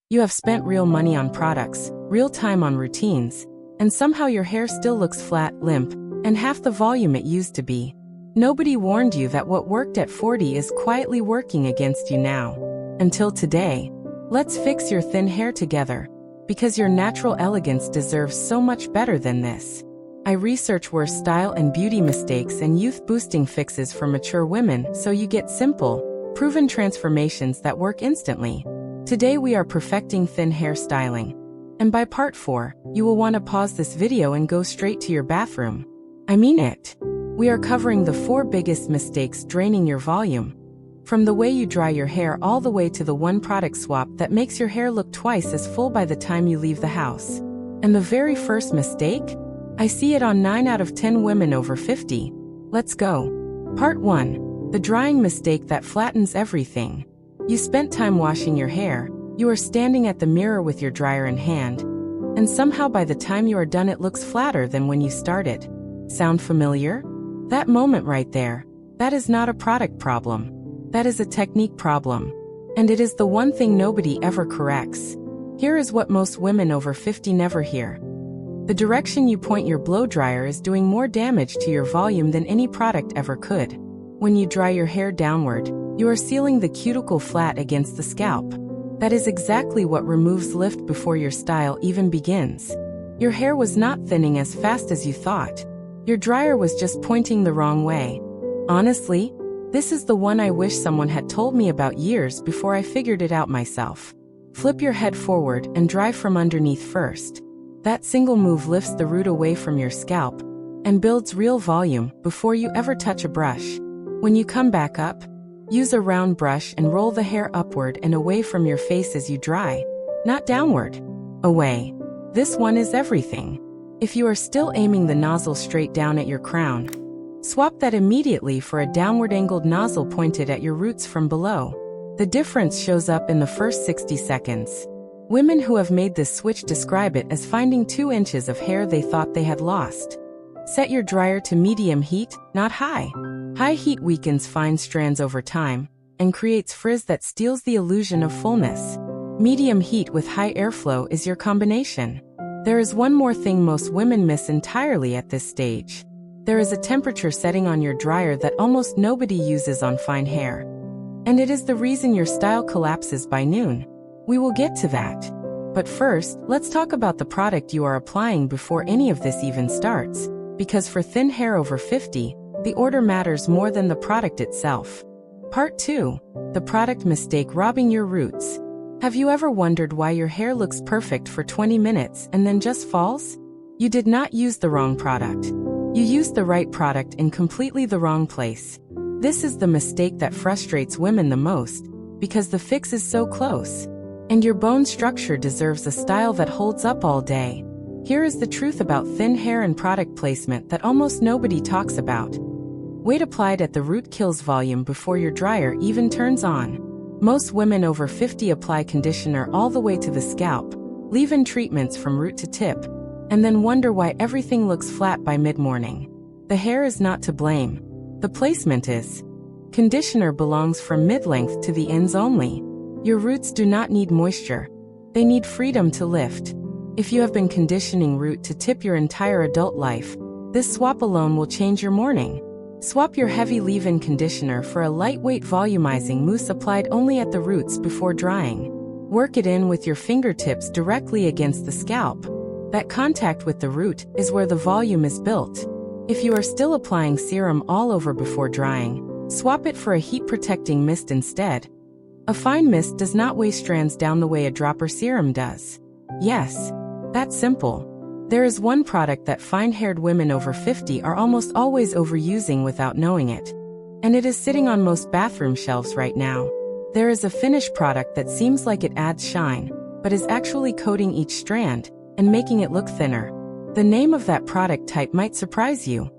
You have spent real money on products, real time on routines, and somehow your hair still looks flat, limp, and half the volume it used to be. Nobody warned you that what worked at 40 is quietly working against you now. Until today. Let's fix your thin hair together, because your natural elegance deserves so much better than this. I research worst style and beauty mistakes and youth-boosting fixes for mature women so you get simple, proven transformations that work instantly. Today we are perfecting thin hair styling. And by part 4, you will want to pause this video and go straight to your bathroom. I mean it. We are covering the 4 biggest mistakes draining your volume. From the way you dry your hair all the way to the one product swap that makes your hair look twice as full by the time you leave the house. And the very first mistake? I see it on 9 out of 10 women over 50. Let's go. Part 1. The drying mistake that flattens everything. You spent time washing your hair, you are standing at the mirror with your dryer in hand, and somehow by the time you are done it looks flatter than when you started. Sound familiar? That moment right there, that is not a product problem. That is a technique problem. And it is the one thing nobody ever corrects. Here is what most women over 50 never hear. The direction you point your blow dryer is doing more damage to your volume than any product ever could. When you dry your hair downward, you are sealing the cuticle flat against the scalp. That is exactly what removes lift before your style even begins. Your hair was not thinning as fast as you thought. Your dryer was just pointing the wrong way. Honestly, this is the one I wish someone had told me about years before I figured it out myself. Flip your head forward and dry from underneath first. That single move lifts the root away from your scalp and builds real volume before you ever touch a brush. When you come back up, use a round brush and roll the hair upward and away from your face as you dry, not downward. Away. This one is everything. If you are still aiming the nozzle straight down at your crown, swap that immediately for a downward angled nozzle pointed at your roots from below. The difference shows up in the first 60 seconds. Women who have made this switch describe it as finding 2 inches of hair they thought they had lost. Set your dryer to medium heat, not high. High heat weakens fine strands over time and creates frizz that steals the illusion of fullness. Medium heat with high airflow is your combination. There is one more thing most women miss entirely at this stage. There is a temperature setting on your dryer that almost nobody uses on fine hair. And it is the reason your style collapses by noon. We will get to that. But first, let's talk about the product you are applying before any of this even starts. Because for thin hair over 50, the order matters more than the product itself. Part 2. The product mistake robbing your roots. Have you ever wondered why your hair looks perfect for 20 minutes and then just falls? You did not use the wrong product. You used the right product in completely the wrong place. This is the mistake that frustrates women the most, because the fix is so close. And your bone structure deserves a style that holds up all day. Here is the truth about thin hair and product placement that almost nobody talks about. Weight applied at the root kills volume before your dryer even turns on. Most women over 50 apply conditioner all the way to the scalp, leave-in treatments from root to tip, and then wonder why everything looks flat by mid-morning. The hair is not to blame. The placement is. Conditioner belongs from mid-length to the ends only. Your roots do not need moisture. They need freedom to lift. If you have been conditioning root to tip your entire adult life, this swap alone will change your morning. Swap your heavy leave-in conditioner for a lightweight volumizing mousse applied only at the roots before drying. Work it in with your fingertips directly against the scalp. That contact with the root is where the volume is built. If you are still applying serum all over before drying, swap it for a heat-protecting mist instead. A fine mist does not weigh strands down the way a dropper serum does. Yes, that's simple. There is one product that fine-haired women over 50 are almost always overusing without knowing it. And it is sitting on most bathroom shelves right now. There is a finish product that seems like it adds shine, but is actually coating each strand and making it look thinner. The name of that product type might surprise you.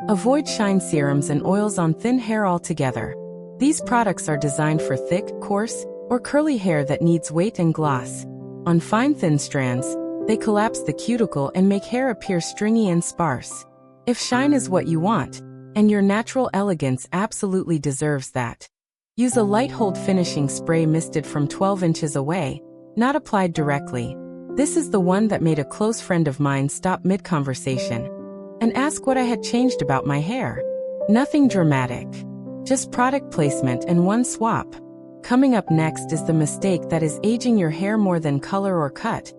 Avoid shine serums and oils on thin hair altogether. These products are designed for thick, coarse, or curly hair that needs weight and gloss. On fine thin strands, they collapse the cuticle and make hair appear stringy and sparse. If shine is what you want, and your natural elegance absolutely deserves that, use a light hold finishing spray misted from 12 inches away, not applied directly. This is the one that made a close friend of mine stop mid-conversation and ask what I had changed about my hair. Nothing dramatic, just product placement and one swap. Coming up next is the mistake that is aging your hair more than color or cut,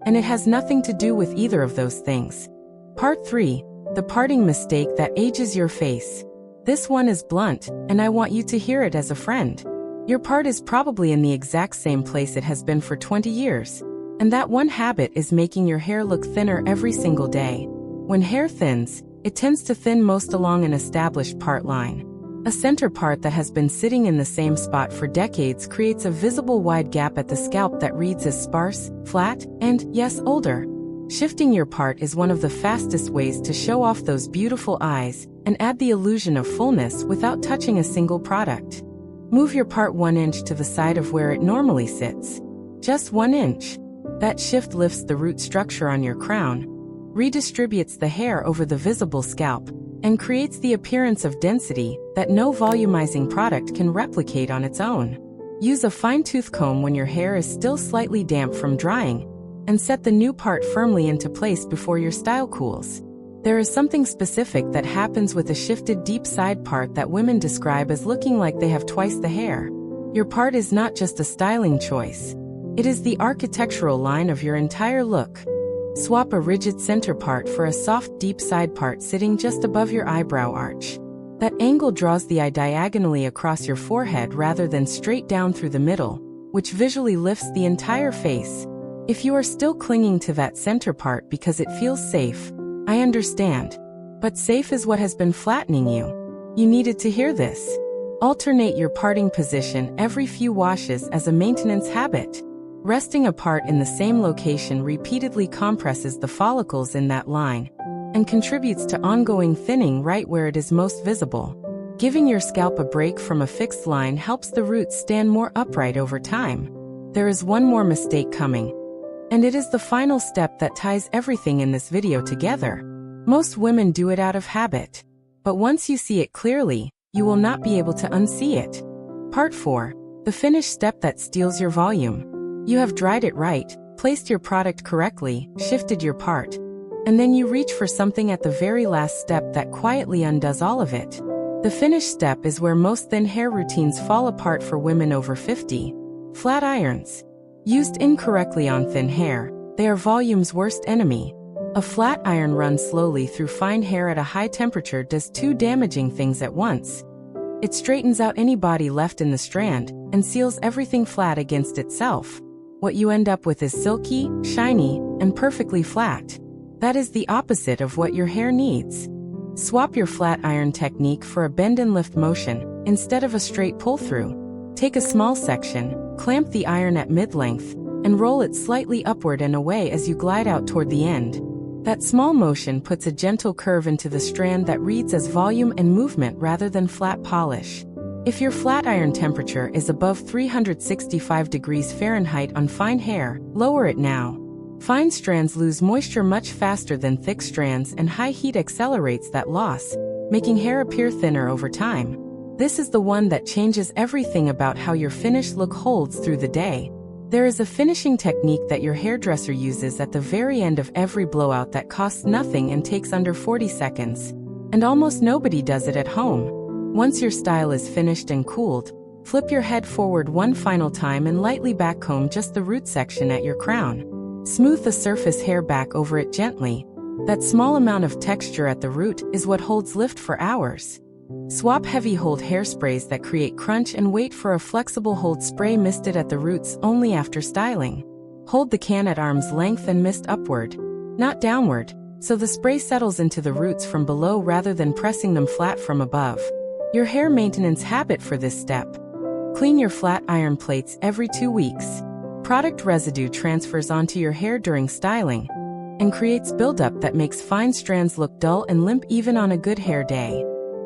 and it has nothing to do with either of those things. Part 3, the parting mistake that ages your face. This one is blunt, and I want you to hear it as a friend. Your part is probably in the exact same place it has been for 20 years, and that one habit is making your hair look thinner every single day. When hair thins, it tends to thin most along an established part line. A center part that has been sitting in the same spot for decades creates a visible wide gap at the scalp that reads as sparse, flat, and, yes, older. Shifting your part is one of the fastest ways to show off those beautiful eyes and add the illusion of fullness without touching a single product. Move your part 1 inch to the side of where it normally sits. Just 1 inch. That shift lifts the root structure on your crown, redistributes the hair over the visible scalp, and creates the appearance of density that no volumizing product can replicate on its own. Use a fine-tooth comb when your hair is still slightly damp from drying, and set the new part firmly into place before your style cools. There is something specific that happens with a shifted deep side part that women describe as looking like they have twice the hair. Your part is not just a styling choice. It is the architectural line of your entire look. Swap a rigid center part for a soft deep side part sitting just above your eyebrow arch. That angle draws the eye diagonally across your forehead rather than straight down through the middle, which visually lifts the entire face. If you are still clinging to that center part because it feels safe, I understand. But safe is what has been flattening you. You needed to hear this. Alternate your parting position every few washes as a maintenance habit. Resting apart in the same location repeatedly compresses the follicles in that line and contributes to ongoing thinning right where it is most visible. Giving your scalp a break from a fixed line helps the roots stand more upright over time. There is one more mistake coming, and it is the final step that ties everything in this video together. Most women do it out of habit, but once you see it clearly, you will not be able to unsee it. Part 4, the finish step that steals your volume. You have dried it right, placed your product correctly, shifted your part, and then you reach for something at the very last step that quietly undoes all of it. The finish step is where most thin hair routines fall apart for women over 50. Flat irons. Used incorrectly on thin hair, they are volume's worst enemy. A flat iron run slowly through fine hair at a high temperature does 2 damaging things at once. It straightens out any body left in the strand and seals everything flat against itself. What you end up with is silky, shiny, and perfectly flat. That is the opposite of what your hair needs. Swap your flat iron technique for a bend and lift motion instead of a straight pull-through. Take a small section, clamp the iron at mid-length, and roll it slightly upward and away as you glide out toward the end. That small motion puts a gentle curve into the strand that reads as volume and movement rather than flat polish. If your flat iron temperature is above 365 degrees Fahrenheit on fine hair, lower it now. Fine strands lose moisture much faster than thick strands, and high heat accelerates that loss, making hair appear thinner over time. This is the one that changes everything about how your finished look holds through the day. There is a finishing technique that your hairdresser uses at the very end of every blowout that costs nothing and takes under 40 seconds. And almost nobody does it at home. Once your style is finished and cooled, flip your head forward one final time and lightly backcomb just the root section at your crown. Smooth the surface hair back over it gently. That small amount of texture at the root is what holds lift for hours. Swap heavy hold hairsprays that create crunch and wait for a flexible hold spray misted at the roots only after styling. Hold the can at arm's length and mist upward, not downward, so the spray settles into the roots from below rather than pressing them flat from above. Your hair maintenance habit for this step. Clean your flat iron plates every 2 weeks. Product residue transfers onto your hair during styling and creates buildup that makes fine strands look dull and limp even on a good hair day.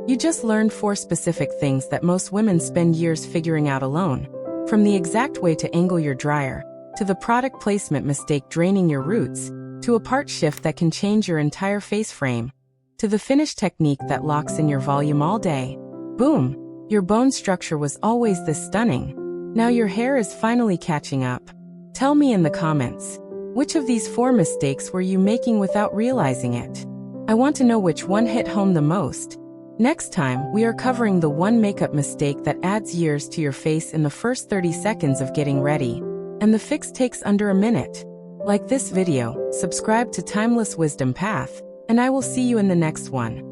You just learned 4 specific things that most women spend years figuring out alone. From the exact way to angle your dryer, to the product placement mistake draining your roots, to a part shift that can change your entire face frame, to the finish technique that locks in your volume all day. Boom! Your bone structure was always this stunning. Now your hair is finally catching up. Tell me in the comments, which of these 4 mistakes were you making without realizing it? I want to know which one hit home the most. Next time, we are covering the one makeup mistake that adds years to your face in the first 30 seconds of getting ready, and the fix takes under a minute. Like this video, subscribe to Timeless Wisdom Path, and I will see you in the next one.